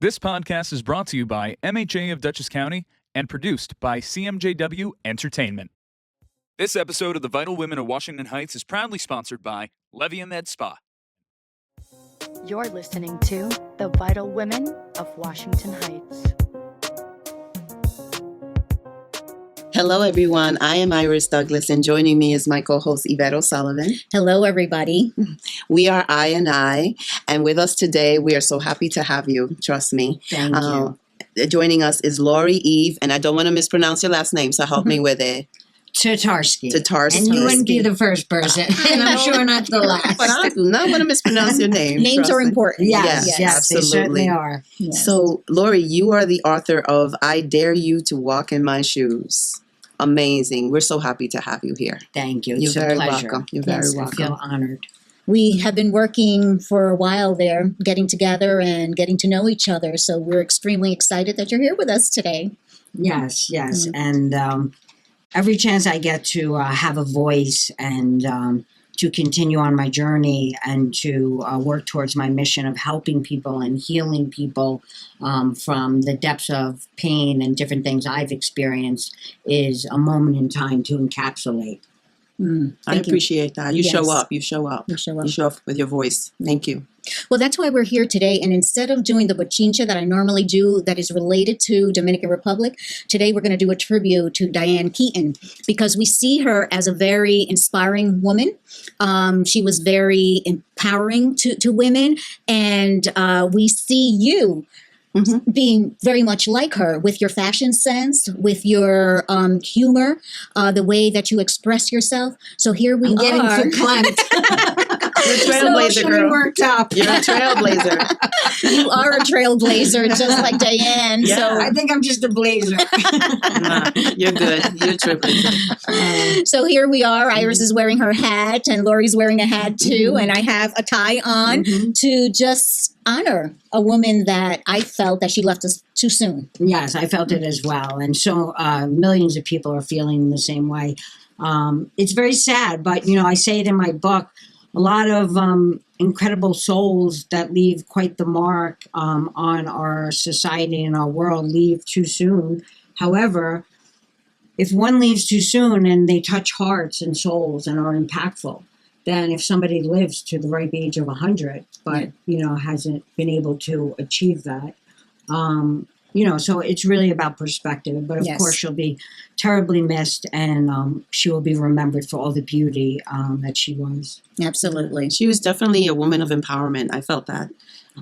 This podcast is brought to you by MHA of Dutchess County and produced by CMJW Entertainment. This episode of The Vital Women of Washington Heights is proudly sponsored by Levia Med Spa. You're listening to The Vital Women of Washington Heights. Hello, everyone. I am Iris Douglas, and joining me is my co-host Yvette O'Sullivan. Hello, everybody. We are I, and with us today, we are so happy to have you. Trust me. Thank you. Joining us is Lori Eve, and I don't want to mispronounce your last name, so help me with it. Tatarsky. Tatarsky. And you wouldn't be the first person, and I'm sure not the last. But I do not want to mispronounce your name. Names are important. Yes, absolutely. They certainly are. Yes. So, Lori, you are the author of I Dare You to Walk in My Shoes. Amazing. We're so happy to have you here. Thank you. You're It's a very pleasure. welcome. You're very Yes, welcome. I feel honored. We have been working for a while there, getting together and getting to know each other. So we're extremely excited that you're here with us today. Yes. And every chance I get to have a voice and to continue on my journey and to work towards my mission of helping people and healing people from the depths of pain and different things I've experienced is a moment in time to encapsulate. I appreciate that. You Yes. show up. You show up. You show up. You show up with your voice. Thank you. Well, that's why we're here today. And instead of doing the bochincha that I normally do that is related to Dominican Republic, today we're going to do a tribute to Diane Keaton because we see her as a very inspiring woman. She was very empowering to women. And we see you being very much like her with your fashion sense, with your humor, the way that you express yourself. So here we I'm getting are. verklempt. You're a trailblazer, So girl. worked up. You're a trailblazer. You are a trailblazer, just like Diane. Yeah. So I think I'm just a blazer. Nah, you're good. You're a trailblazer. So here we are. Iris is wearing her hat, and Lori's wearing a hat too, and I have a tie on to just honor a woman that I felt that she left us too soon. Yes, I felt it as well. And so millions of people are feeling the same way. It's very sad, but, I say it in my book, a lot of incredible souls that leave quite the mark on our society and our world leave too soon. However, if one leaves too soon and they touch hearts and souls and are impactful, then if somebody lives to the ripe age of 100, but, hasn't been able to achieve that, so it's really about perspective. But of Yes. course, she'll be terribly missed, and she will be remembered for all the beauty that she was. Absolutely. She was definitely a woman of empowerment. I felt that.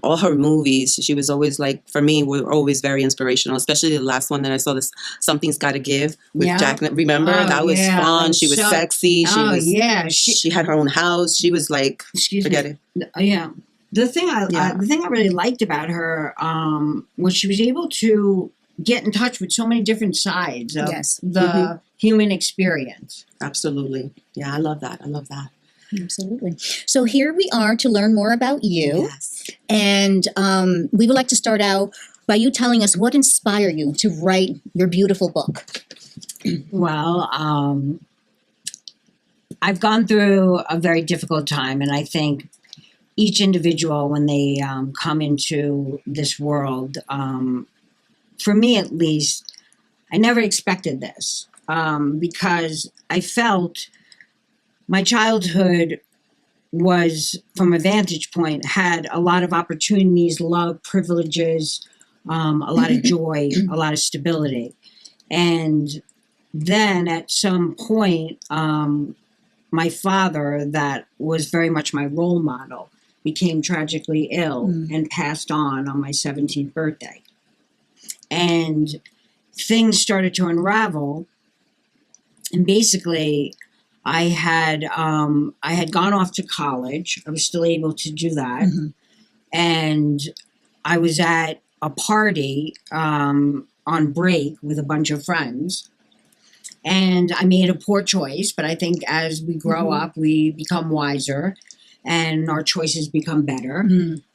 All her movies, she was always like, for me, were always very inspirational, especially the last one that I saw, this Something's Gotta Give with Yeah. Jack. Remember? Oh, that was yeah. fun. She was So- sexy. yeah. She had her own house. She was like, Excuse forget me. it. Yeah. The thing I really liked about her was she was able to get in touch with so many different sides of Yes. the human experience. Absolutely. Yeah, I love that. I love that. Absolutely. So here we are to learn more about you. Yes. And we would like to start out by you telling us what inspired you to write your beautiful book. Well, I've gone through a very difficult time, and I think each individual, when they come into this world, for me at least, I never expected this because I felt my childhood was, from a vantage point, had a lot of opportunities, love, privileges, a lot of joy, a lot of stability. And then at some point, my father, that was very much my role model, became tragically ill and passed on my 17th birthday. And things started to unravel. And basically, I had gone off to college. I was still able to do that. And I was at a party on break with a bunch of friends. And I made a poor choice, but I think as we grow up, we become wiser and our choices become better.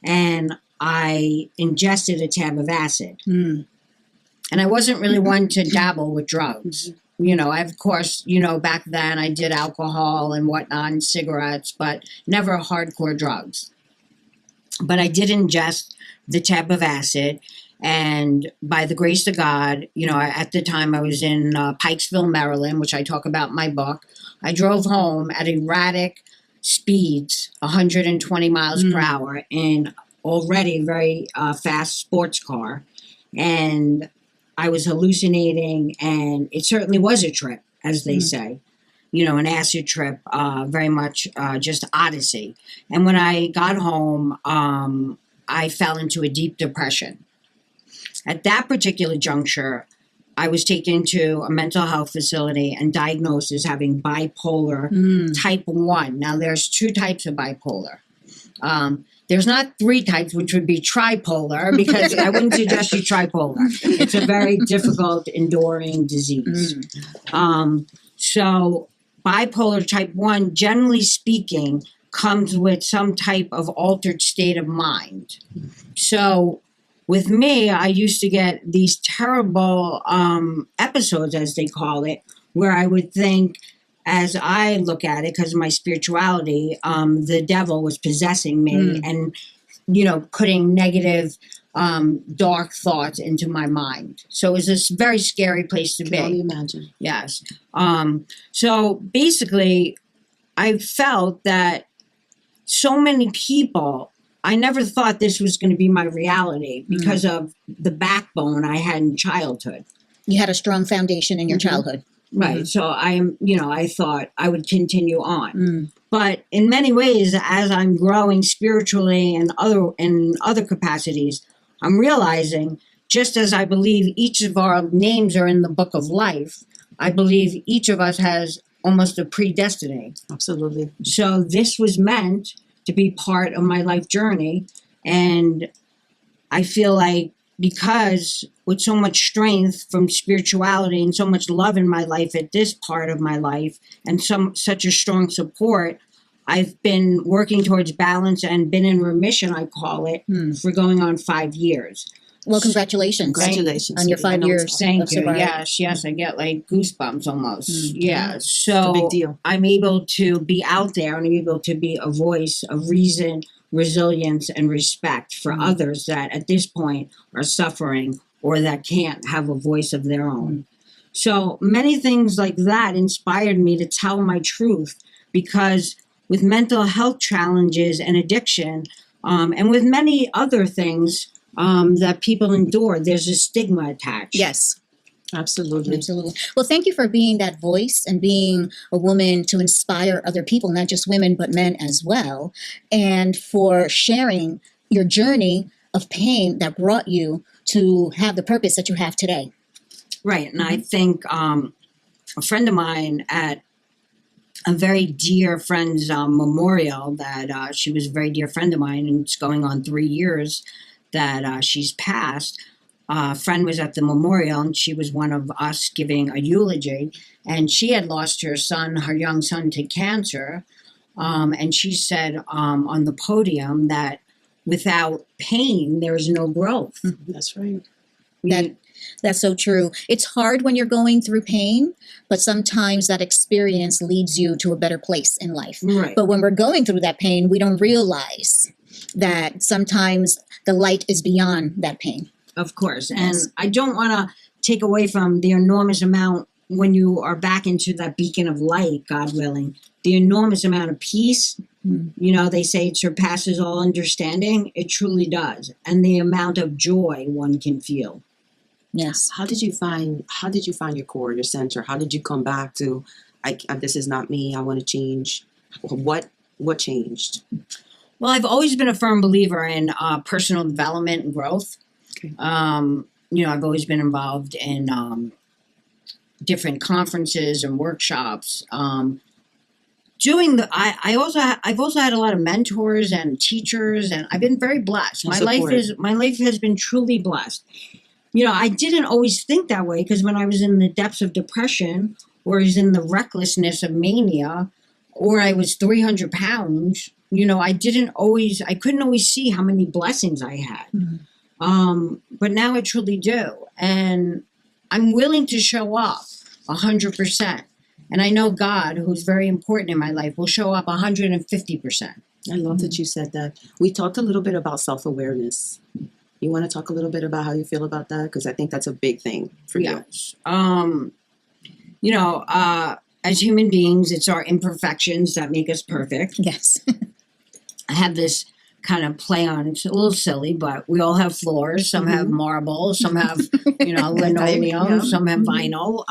And I ingested a tab of acid. And I wasn't really one to dabble with drugs. I, of course, back then I did alcohol and whatnot and cigarettes, but never hardcore drugs. But I did ingest the tab of acid. And by the grace of God, at the time I was in Pikesville, Maryland, which I talk about in my book. I drove home at erratic speeds, 120 miles per hour, in already very fast sports car. And I was hallucinating, and it certainly was a trip, as they say. An acid trip, very much just odyssey. And when I got home, I fell into a deep depression. At that particular juncture, I was taken to a mental health facility and diagnosed as having bipolar type 1. Now, there's 2 types of bipolar. There's not 3 types, which would be tripolar, because I wouldn't suggest you tripolar. It's a very difficult, enduring disease. So bipolar type 1, generally speaking, comes with some type of altered state of mind. So with me, I used to get these terrible episodes, as they call it, where I would think, as I look at it, because of my spirituality, the devil was possessing me and, putting negative, dark thoughts into my mind. So it was this very scary place to be. Can only imagine. Yes. So basically, I felt that so many people, I never thought this was going to be my reality because of the backbone I had in childhood. You had a strong foundation in your childhood. Right. So I thought I would continue on. But in many ways, as I'm growing spiritually and other capacities, I'm realizing, just as I believe each of our names are in the book of life, I believe each of us has almost a predestiny. Absolutely. So this was meant to be part of my life journey. And I feel like, because with so much strength from spirituality and so much love in my life at this part of my life, and such a strong support, I've been working towards balance and been in remission, I call it, for going on 5 years. Well, congratulations. Congratulations. On your 5 years. Thank of you. sobriety. Yes, I get like goosebumps almost. Yeah, It's so a big deal. I'm able to be out there and I'm able to be a voice of reason, resilience, and respect for others that at this point are suffering or that can't have a voice of their own. So many things like that inspired me to tell my truth, because with mental health challenges and addiction, and with many other things that people endure, there's a stigma attached. Yes. Absolutely. Absolutely. Well, thank you for being that voice and being a woman to inspire other people, not just women, but men as well, and for sharing your journey of pain that brought you to have the purpose that you have today. Right. And I think a friend of mine at a very dear friend's memorial, that she was a very dear friend of mine, and it's going on 3 years that she's passed. A friend was at the memorial, and she was one of us giving a eulogy, and she had lost her young son, to cancer. And she said on the podium that without pain, there is no growth. That's right. That's so true. It's hard when you're going through pain, but sometimes that experience leads you to a better place in life. Right. But when we're going through that pain, we don't realize that sometimes the light is beyond that pain. Of course. And Yes. I don't want to take away from the enormous amount, when you are back into that beacon of light, God willing, the enormous amount of peace. They say it surpasses all understanding. It truly does. And the amount of joy one can feel. Yes. How did you find your core, your center? How did you come back to, this is not me, I want to change? What changed? Well, I've always been a firm believer in personal development and growth. Okay. I've always been involved in different conferences and workshops. I've also had a lot of mentors and teachers, and I've been very blessed. And My life has been truly blessed. I didn't always think that way, because when I was in the depths of depression, or I was in the recklessness of mania, or I was 300 pounds, I couldn't always see how many blessings I had. But now I truly do. And I'm willing to show up 100%. And I know God, who's very important in my life, will show up 150%. I love that you said that. We talked a little bit about self-awareness. You want to talk a little bit about how you feel about that? Because I think that's a big thing for you. Yes. You know, as human beings, it's our imperfections that make us perfect. Yes. I have this kind of play on, it's a little silly, but we all have floors. Some have marble, some have, you know, linoleum, some have vinyl.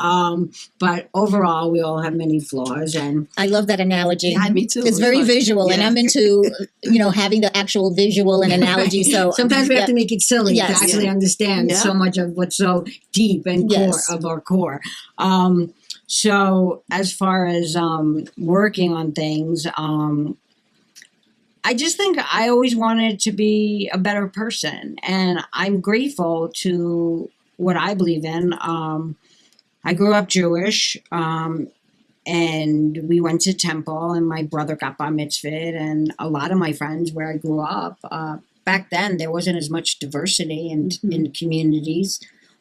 But overall, we all have many flaws. And I love that analogy. Yeah, me too. It's very fun. visual, and Yeah. I'm into, you know, having the actual visual and analogy. So sometimes we have to make it silly Yes. to actually understand Yeah. so much of what's so deep and Yes. core of our core. So as far as working on things, I just think I always wanted to be a better person, and I'm grateful to what I believe in. I grew up Jewish, and we went to temple, and my brother got bar mitzvahed, and a lot of my friends where I grew up, back then there wasn't as much diversity in communities,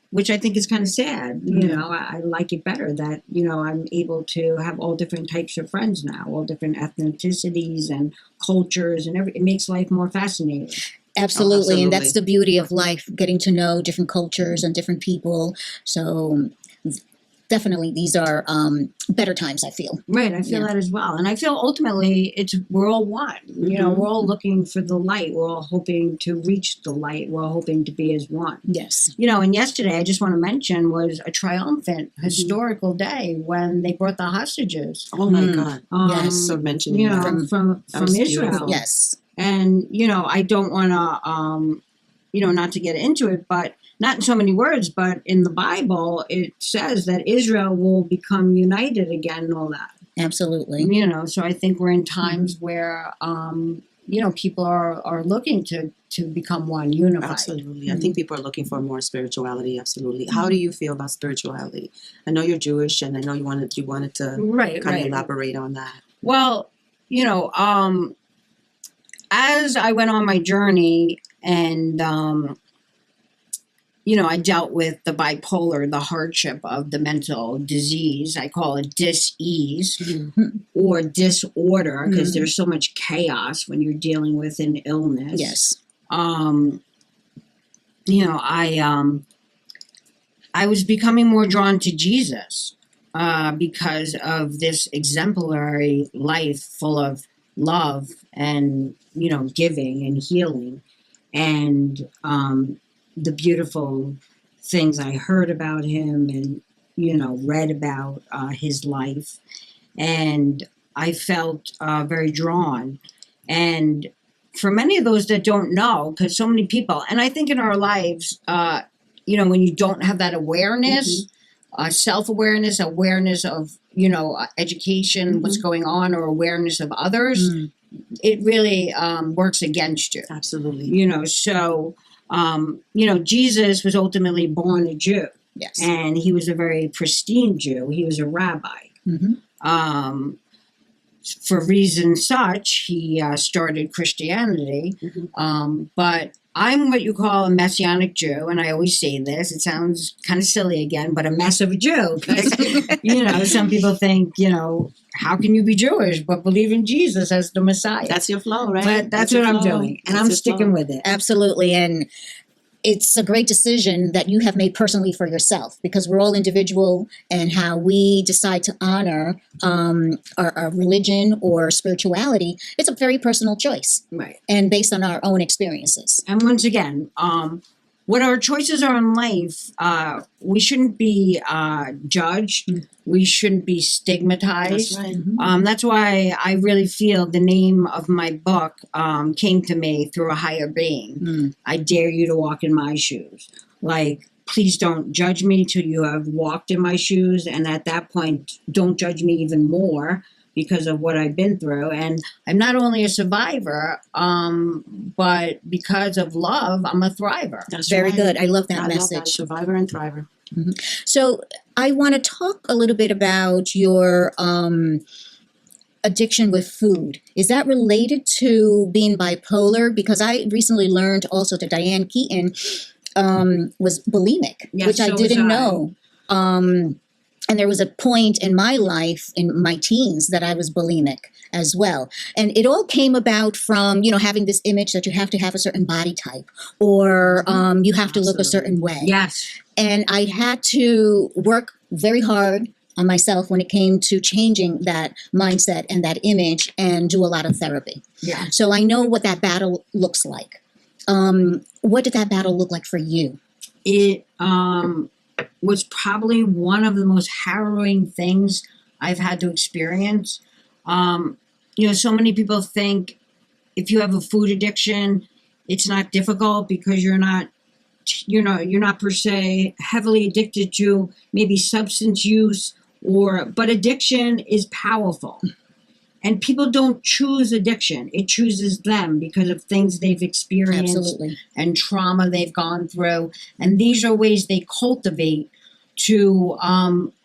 which I think is kind of sad. You know, I like it better that, you know, I'm able to have all different types of friends now, all different ethnicities and cultures and it makes life more fascinating. absolutely, and that's absolutely. the beauty of life, getting to know different cultures and different people. So definitely, these are better times, I feel. Right, I feel that as well. And I feel ultimately we're all one. You know, we're all looking for the light. We're all hoping to reach the light. We're all hoping to be as one. Yes. You know, and yesterday, I just want to mention, was a triumphant, historical day when they brought the hostages. Oh my God. Yes. So mentioning You know, that. from was Israel. beautiful. Yes. And, you know, I don't want to, you know, not to get into it, but not in so many words, but in the Bible, it says that Israel will become united again and all that. Absolutely. You know, so I think we're in times where, you know, people are looking to become one, unified. Absolutely. I think people are looking for more spirituality. Absolutely. How do you feel about spirituality? I know you're Jewish, and I know you wanted to Right, kind of right. elaborate on that. Well, you know, as I went on my journey and, you know, I dealt with the bipolar, the hardship of the mental disease. I call it dis-ease or disorder because there's so much chaos when you're dealing with an illness. Yes. You know, I was becoming more drawn to Jesus because of this exemplary life full of love and, you know, giving and healing and the beautiful things I heard about him and, you know, read about his life. And I felt very drawn. And for many of those that don't know, because so many people, and I think in our lives, you know, when you don't have that awareness, self-awareness, awareness of, you know, education, what's going on, or awareness of others, it really works against you. Absolutely. You know, so, you know, Jesus was ultimately born a Jew. Yes. And he was a very pristine Jew. He was a rabbi. For reasons such, he started Christianity. But I'm what you call a Messianic Jew, and I always say this. It sounds kind of silly again, but a mess of a Jew. 'Cause, you know, some people think, you know, how can you be Jewish but believe in Jesus as the Messiah? That's your flow, right? But that's your what I'm flow. doing, and That's I'm your sticking flow. with it. Absolutely. And it's a great decision that you have made personally for yourself, because we're all individual, and how we decide to honor our religion or spirituality, it's a very personal choice Right. and based on our own experiences. And once again, what our choices are in life, we shouldn't be judged. We shouldn't be stigmatized. That's right. That's why I really feel the name of my book came to me through a higher being. I dare you to walk in my shoes. Like, please don't judge me till you have walked in my shoes. And at that point, don't judge me even more because of what I've been through. And I'm not only a survivor, but because of love, I'm a thriver. That's Very right. good. I love that I message. love that. Survivor and thriver. So I want to talk a little bit about your addiction with food. Is that related to being bipolar? Because I recently learned also that Diane Keaton was bulimic, Yes, which I so was didn't I. know. And there was a point in my life, in my teens, that I was bulimic as well. And it all came about from, having this image that you have to have a certain body type, or you have to look a certain way. Yes. And I had to work very hard on myself when it came to changing that mindset and that image, and do a lot of therapy. Yeah. So I know what that battle looks like. What did that battle look like for you? It was probably one of the most harrowing things I've had to experience. So many people think if you have a food addiction, it's not difficult because you're not per se heavily addicted to maybe substance use, but addiction is powerful. And people don't choose addiction. It chooses them because of things they've experienced. Absolutely. And trauma they've gone through. And these are ways they cultivate to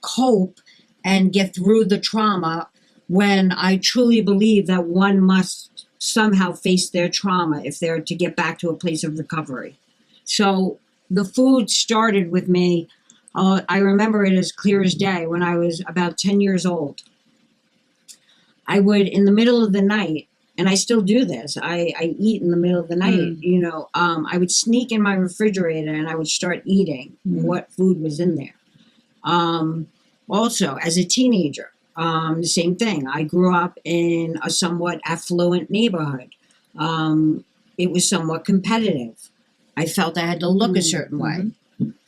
cope and get through the trauma, when I truly believe that one must somehow face their trauma if they're to get back to a place of recovery. So the food started with me. I remember it as clear as day when I was about 10 years old. I would, in the middle of the night, and I still do this, I eat in the middle of the night, I would sneak in my refrigerator and I would start eating what food was in there. Also, as a teenager, the same thing. I grew up in a somewhat affluent neighborhood. It was somewhat competitive. I felt I had to look a certain way.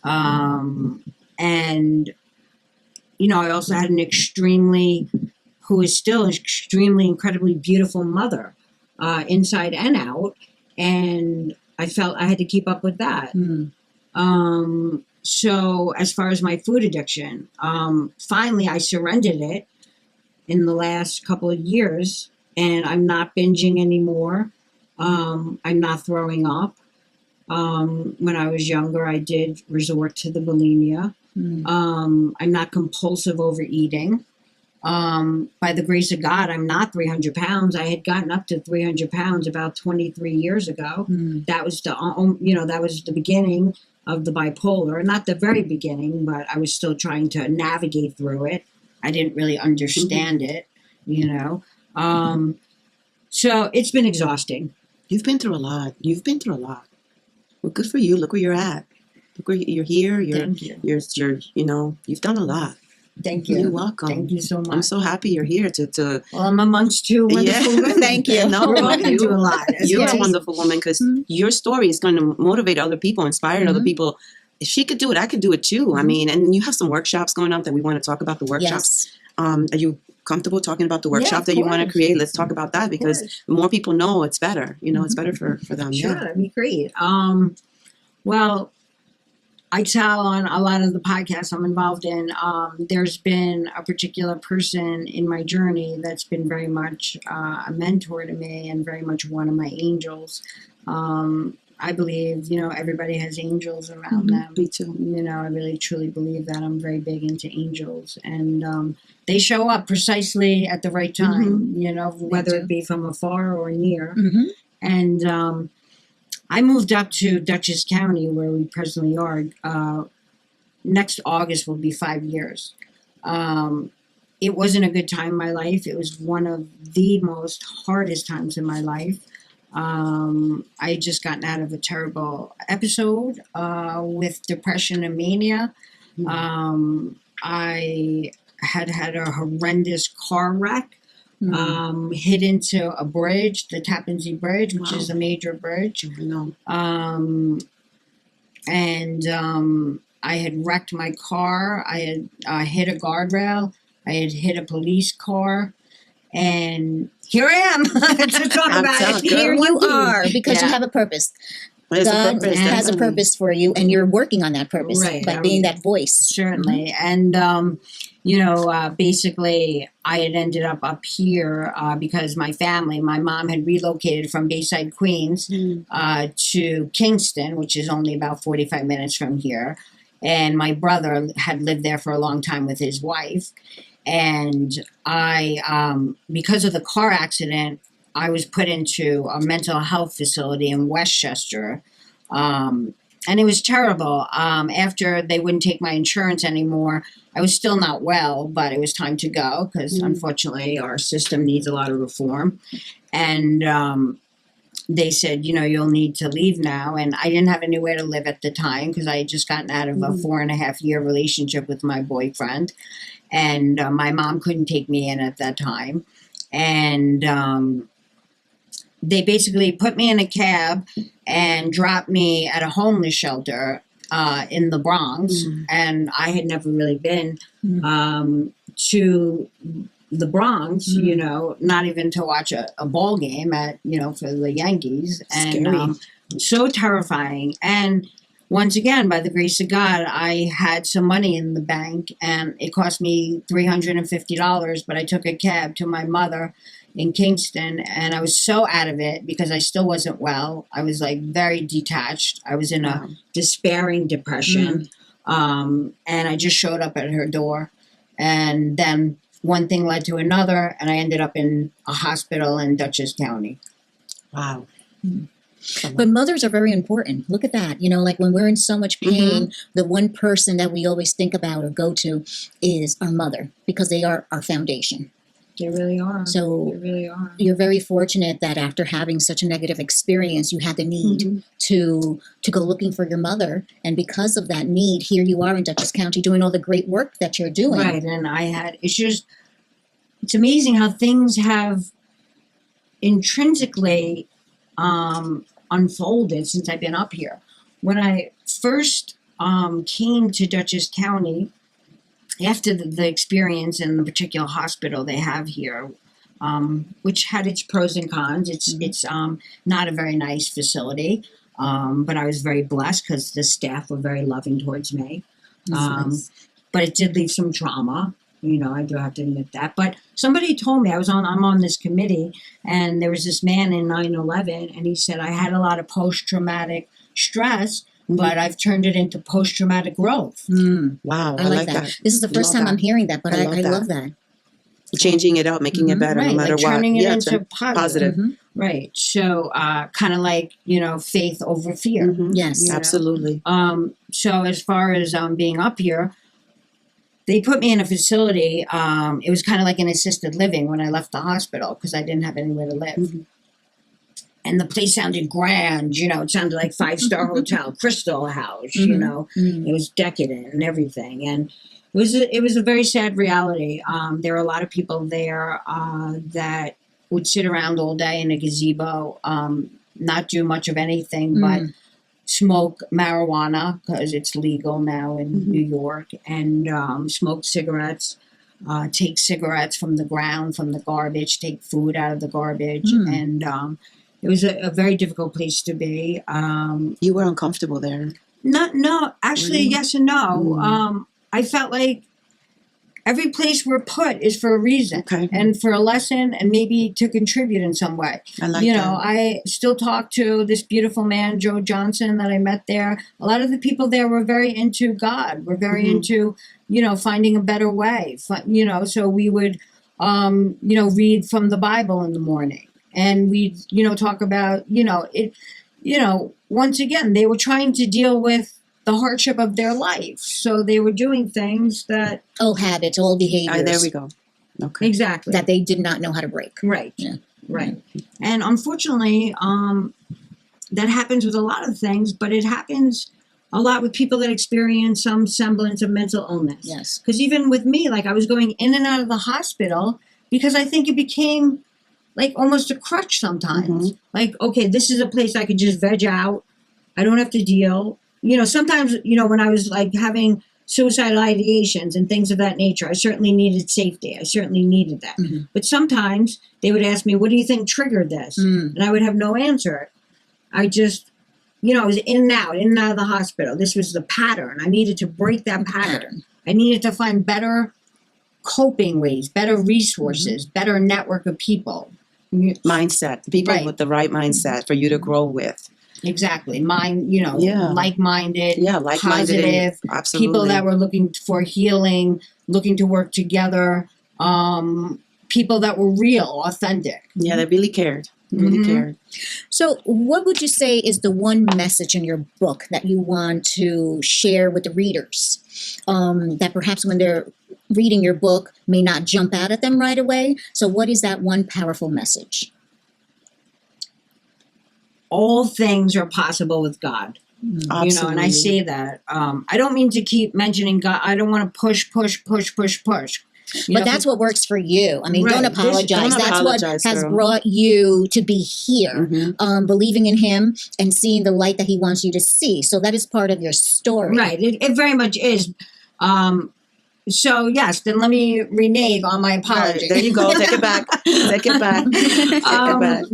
And, I also had who is still an extremely, incredibly beautiful mother, inside and out. And I felt I had to keep up with that. So as far as my food addiction, finally I surrendered it in the last couple of years, and I'm not binging anymore. I'm not throwing up. When I was younger, I did resort to the bulimia. I'm not compulsive overeating. By the grace of God, I'm not 300 pounds. I had gotten up to 300 pounds about 23 years ago. That was that was the beginning of the bipolar. Not the very beginning, but I was still trying to navigate through it. I didn't really understand it, So it's been exhausting. You've been through a lot. Well, good for you. Look where you're at. Look where you're here. Thank you. You've done a lot. Thank you. You're welcome. Thank you so much. I'm so happy you're here to Well, I'm amongst two wonderful women. Thank you. No, We're all going to do a lot. You're a wonderful woman, because your story is going to motivate other people, inspire other people. If she could do it, I could do it too. I mean, and you have some workshops going on that we want to talk about, the workshops. Yes. Are you comfortable talking about the workshop that you want to create? Let's talk about that, because the more people know, it's better. It's better for them. Sure, Yeah. that'd be great. Well, I tell on a lot of the podcasts I'm involved in, there's been a particular person in my journey that's been very much a mentor to me and very much one of my angels. I believe, everybody has angels around them. Me too. I really truly believe that. I'm very big into angels, and they show up precisely at the right time, whether it be from afar or near. And I moved up to Dutchess County, where we presently are. Next August will be 5 years. It wasn't a good time in my life. It was one of the most hardest times in my life. I had just gotten out of a terrible episode with depression and mania. I had a horrendous car wreck. Hit into a bridge, the Tappan Zee Bridge, which is a major bridge. And I had wrecked my car. I had hit a guardrail. I had hit a police car. And here I am to talk about it. Here you are, because you have a purpose. God has a purpose for you, and you're working on that purpose by being that voice. Certainly. And, basically, I had ended up here because my mom had relocated from Bayside, Queens to Kingston, which is only about 45 minutes from here. And my brother had lived there for a long time with his wife. And I, because of the car accident, I was put into a mental health facility in Westchester. and it was terrible. After they wouldn't take my insurance anymore, I was still not well, but it was time to go because unfortunately our system needs a lot of reform. And they said, you'll need to leave now. And I didn't have anywhere to live at the time because I had just gotten out of a 4.5-year relationship with my boyfriend. And my mom couldn't take me in at that time. And they basically put me in a cab and dropped me at a homeless shelter in the Bronx. And I had never really been to the Bronx, not even to watch a ball game for the Yankees. And so terrifying. And once again, by the grace of God, I had some money in the bank, and it cost me $350, but I took a cab to my mother in Kingston, and I was so out of it because I still wasn't well. I was like very detached. I was in a despairing depression. And I just showed up at her door, and then one thing led to another, and I ended up in a hospital in Dutchess County. Wow. But mothers are very important. Look at that. Like when we're in so much pain, the one person that we always think about or go to is our mother because they are our foundation. They really are. So they really are. You're very fortunate that after having such a negative experience, you had the need to go looking for your mother. And because of that need, here you are in Dutchess County doing all the great work that you're doing. Right. And it's amazing how things have intrinsically unfolded since I've been up here. When I first came to Dutchess County, after the experience in the particular hospital they have here, which had its pros and cons, it's not a very nice facility, but I was very blessed because the staff were very loving towards me. Nice. But it did leave some trauma. I do have to admit that. But somebody told me, I'm on this committee, and there was this man in 9/11, and he said, I had a lot of post-traumatic stress, but I've turned it into post-traumatic growth. Wow. I like that. This is the first time I'm hearing that, but I love that. Changing it up, making it better, no matter what. Turning it into positive. Right. So kind of like, faith over fear. Yes. Absolutely. So as far as being up here, they put me in a facility. It was kind of like an assisted living when I left the hospital because I didn't have anywhere to live. And the place sounded grand, it sounded like 5-star hotel, Crystal House, it was decadent and everything. And it was a very sad reality. There were a lot of people there that would sit around all day in a gazebo, not do much of anything but smoke marijuana because it's legal now in New York, and smoke cigarettes, take cigarettes from the ground, from the garbage, take food out of the garbage. And it was a very difficult place to be. You were uncomfortable there? No, actually, yes and no. I felt like every place we're put is for a reason and for a lesson and maybe to contribute in some way. I like that. I still talk to this beautiful man, Joe Johnson, that I met there. A lot of the people there were very into God. We're very into, finding a better way. So we would, read from the Bible in the morning. And we, talk about, once again, they were trying to deal with the hardship of their life. So they were doing things that... Old habits, old behaviors. There we go. Okay. Exactly. That they did not know how to break. Right. Yeah. Right. And unfortunately, that happens with a lot of things, but it happens a lot with people that experience some semblance of mental illness. Yes. Because even with me, I was going in and out of the hospital because I think it became almost a crutch sometimes. Okay, this is a place I could just veg out. I don't have to deal. Sometimes, when I was having suicidal ideations and things of that nature, I certainly needed safety. I certainly needed that. But sometimes they would ask me, what do you think triggered this? And I would have no answer. I just, I was in and out of the hospital. This was the pattern. I needed to break that pattern. I needed to find better coping ways, better resources, better network of people. Mindset. People with the right mindset for you to grow with. Exactly. Like-minded, positive, absolutely. people that were looking for healing, looking to work together, people that were real, authentic. Yeah, they really cared. really Mhm. cared. So, what would you say is the one message in your book that you want to share with the readers? That perhaps when they're reading your book may not jump out at them right away. So, what is that one powerful message? All things are possible with God. You know, and I Absolutely. say that. I don't mean to keep mentioning God. I don't want to push. You But know, that's what works for you. I mean, Right. don't This- apologize. don't That's apologize, what has girl. brought you to be here, Mhm. believing in Him and seeing the light that He wants you to see. So that is part of your story. Right. It very much is. So yes, then let me renege on my apology. Right, there you go. Take it back. Take it back. Take it back.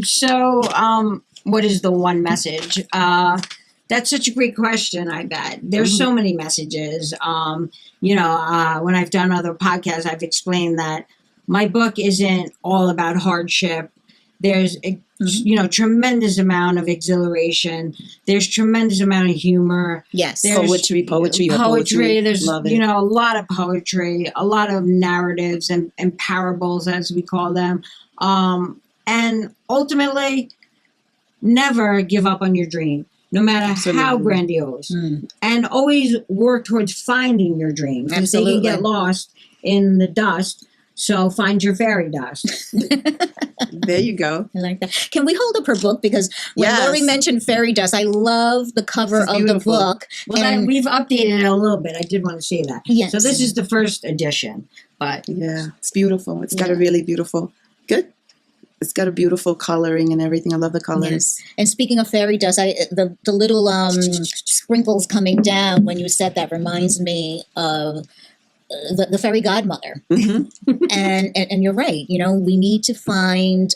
What is the one message? That's such a great question. I bet there's so many messages. When I've done other podcasts, I've explained that my book isn't all about hardship. There's tremendous amount of exhilaration. There's tremendous amount of humor. Yes. There's Poetry. There's Love it. a lot of poetry, a lot of narratives and parables, as we call them. And ultimately, never give up on your dream, no matter how Absolutely. grandiose, Mm. and always work towards finding your dream, because they can Absolutely. get lost in the dust. So find your fairy dust. There you go. I like that. Can we hold up her book? Because when Yes. Lori mentioned fairy dust, I love the cover This is of the beautiful. book. Well, And- we've updated it a little bit. I did want to say that. Yes. So this is the first edition, but Yeah, it's beautiful. It's got a Yeah. really beautiful, good. It's got a beautiful coloring and everything. I love the colors. Yes. And speaking of fairy dust, the little sprinkles coming down when you said that reminds me of the fairy godmother. Mhm. And you're right. You know, we need to find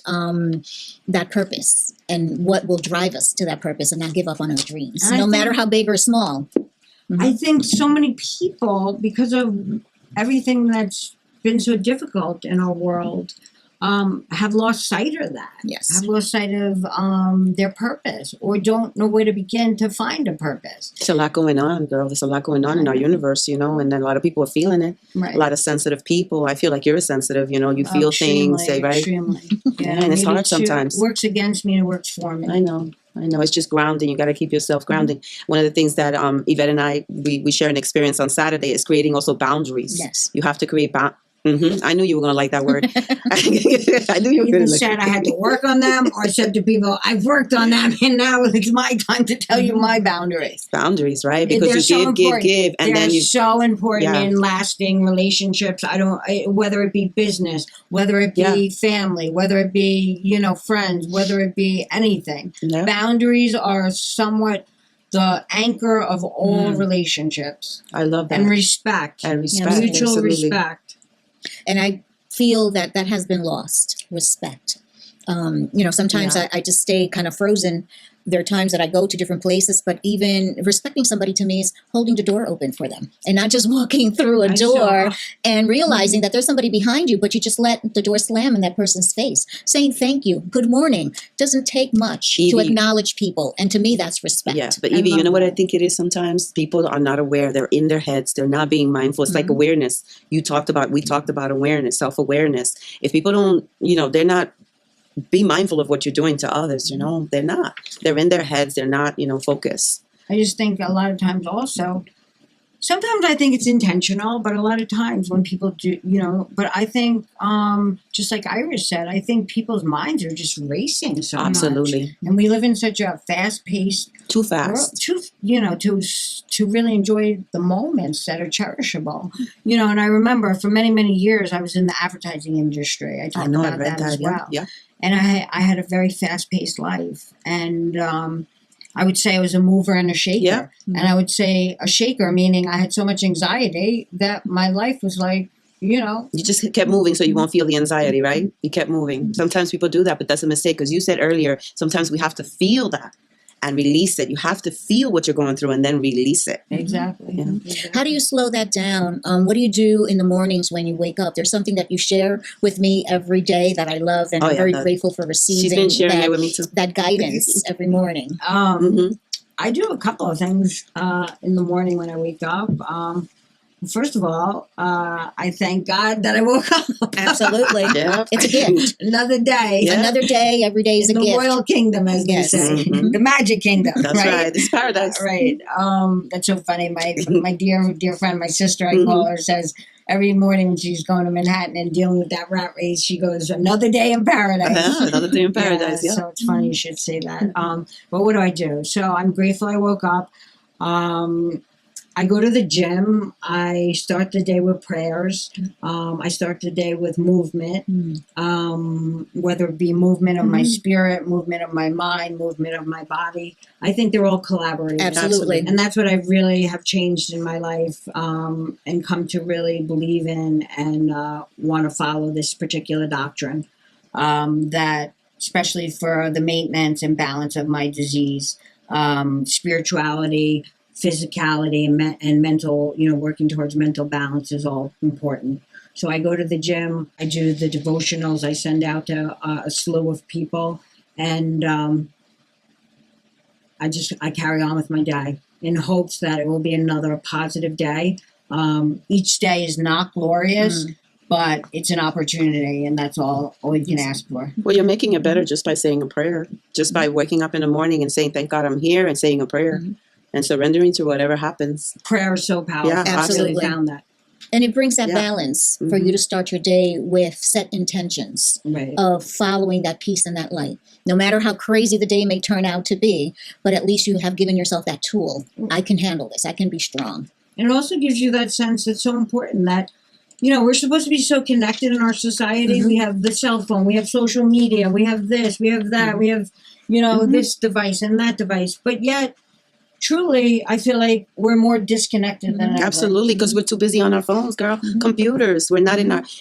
that purpose and what will drive us to that purpose, and not give up on our dreams, And I no think- matter how big or small. I think so many people, because of everything that's been so difficult in our world, have lost sight of that. Yes. Have lost sight of their purpose, or don't know where to begin to find a purpose. There's a lot going on, girl. There's a lot going on in our universe, and a lot of people are feeling it. Right. A lot of sensitive people. I feel like you're sensitive, you feel things, say, right? Extremely. Yeah, and it's maybe hard sometimes. It works against me and it works for me. I know. It's just grounding. You got to keep yourself grounding. One of the things that Yvette and I, we share an experience on Saturday is creating also boundaries. Yes. You have to create I knew you were going to like that word. I knew you were Either going to like said I had to work on them, or said to people, I've worked on them, and now it's my time to tell you my boundaries. boundaries, right? They're Because so you give, important. and They're then you so important Yeah. in lasting relationships. Whether it be business, whether it be family, whether it be friends, whether it be anything. Yeah. Boundaries are somewhat the anchor of all relationships, I love that. and respect, And respect, mutual absolutely. respect. And I feel that has been lost, respect. Sometimes I just stay kind of frozen. There are times that I go to different places, but even respecting somebody to me is holding the door open for them and not just walking through a door and realizing that there's somebody behind you, but you just let the door slam in that person's face. Saying thank you, good morning, doesn't take much to Evie. acknowledge people. And to me, that's respect. Yeah, but Evie, love you know what I that. think it is sometimes? People are not aware. They're in their heads. They're not being mindful. It's like awareness. We talked about awareness, self-awareness. If people don't, they're not, be mindful of what you're doing to others, they're not. They're in their heads. They're not, focused. I just think a lot of times also, sometimes I think it's intentional, but a lot of times when people do, but I think, just like Iris said, I think people's minds are just racing so much. Absolutely. And we live in such a fast-paced Too world, fast. to really enjoy the moments that are cherishable. And I remember for many, many years, I was in the advertising industry. I I talked know. I about read that that. as well. Yeah. And I had a very fast-paced life. And I would say I was a mover and a shaker. Yeah. And I would say a shaker, meaning I had so much anxiety that my life was like, You just kept moving so you won't feel the anxiety, right? You kept moving. Sometimes people do that, but that's a mistake because you said earlier, sometimes we have to feel that and release it. You have to feel what you're going through and then release it. exactly. Yeah. Exactly. How do you slow that down? What do you do in the mornings when you wake up? There's something that you share with me every day that I love, and Oh, I'm yeah, very that- grateful for receiving She's been sharing that, it with me too. that guidance every morning. Mhm. I do a couple of things in the morning when I wake up. First of all, I thank God that I woke up. Absolutely. Yeah. It's a gift. Another day. Yeah. Another day, every day is In a the gift. royal kingdom, as Yes. they say. Mhm. The magic kingdom. That's right. It's paradise. Right. That's so funny. My dear friend, my sister, I call her, says every morning when she's going to Manhattan and dealing with that rat race, she goes, "Another day in paradise." Yeah, another day in paradise. Yeah. So it's funny you should say that. But what do? So I'm grateful I woke up. I go to the gym. I start the day with prayers. I start the day with movement, whether it be movement of my spirit, movement of my mind, movement of my body. I think they're all collaborating. Absolutely. And that's what I really have changed in my life and come to really believe in and want to follow this particular doctrine that, especially for the maintenance and balance of my disease, spirituality, physicality and mental, working towards mental balance is all important. So I go to the gym, I do the devotionals, I send out to a slew of people, and I carry on with my day in hopes that it will be another positive day. Each day is not glorious, but it's an opportunity, and that's all you can ask for. Well, you're making it better just by saying a prayer, just by waking up in the morning and saying, "Thank God I'm here," and saying a prayer. And surrendering to whatever happens. Prayer is so powerful. Yeah, absolutely. I really found that. And it brings that Yeah. balance for you to start your day with set intentions Right. of following that peace and that light. No matter how crazy the day may turn out to be, but at least you have given yourself that tool. I can handle this. I can be strong. And it also gives you that sense that's so important that, we're supposed to be so connected in our society. We have the cell phone, we have social media, we have this, we have that, we have, this device and that device. But yet, truly, I feel like we're more disconnected than ever. Absolutely, because we're too busy on our phones, girl. Computers. We're not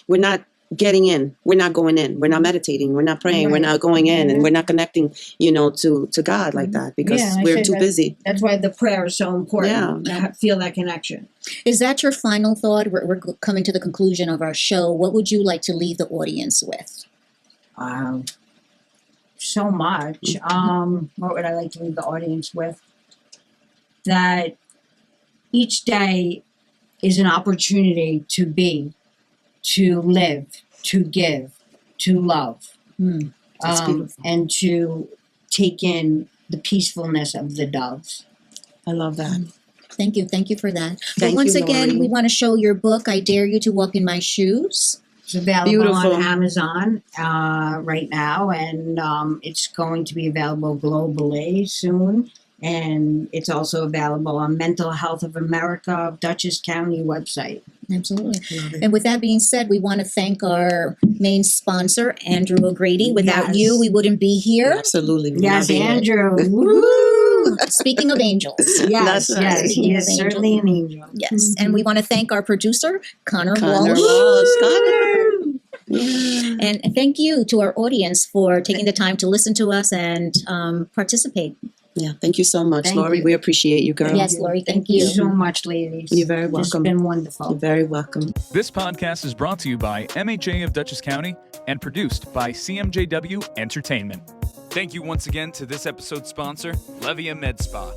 we're not getting in. We're not going in. We're not meditating. We're not praying. We're not going in, and we're not connecting, to God like that because Yeah, I we're say too busy. That's why the prayer is so important. Yeah. To feel that connection. Is that your final thought? We're coming to the conclusion of our show. What would you like to leave the audience with? So much. What would I like to leave the audience with? That each day is an opportunity to be, to live, to give, to love, That's beautiful. and to take in the peacefulness of the doves. I love that. Thank you. Thank you for that. Thank But once you, again, Lori. we want to show your book, I Dare You to Walk in My Shoes. It's available Beautiful. on Amazon right now, and it's going to be available globally soon. And it's also available on Mental Health of America, Dutchess County website. Absolutely. And with that being said, we want to thank our main sponsor, Andrew O'Grady. Without Yes. you, we wouldn't be here. Absolutely. Yes, Not being- Andrew. Woo! Speaking of angels. Yes, That's right. yes, he is certainly an angel. Yes. And we want to thank our producer, Connor Connor Walsh. Walsh. Connor. Yeah. And thank you to our audience for taking the time to listen to us and participate. Yeah. Thank you so much, Thank Lori. you. We appreciate you, girl. Yes, Lori, thank Thank you you. so much, ladies. You're very It's welcome. been wonderful. You're very welcome. This podcast is brought to you by MHA of Dutchess County and produced by CMJW Entertainment. Thank you once again to this episode's sponsor, Levia Med Spa.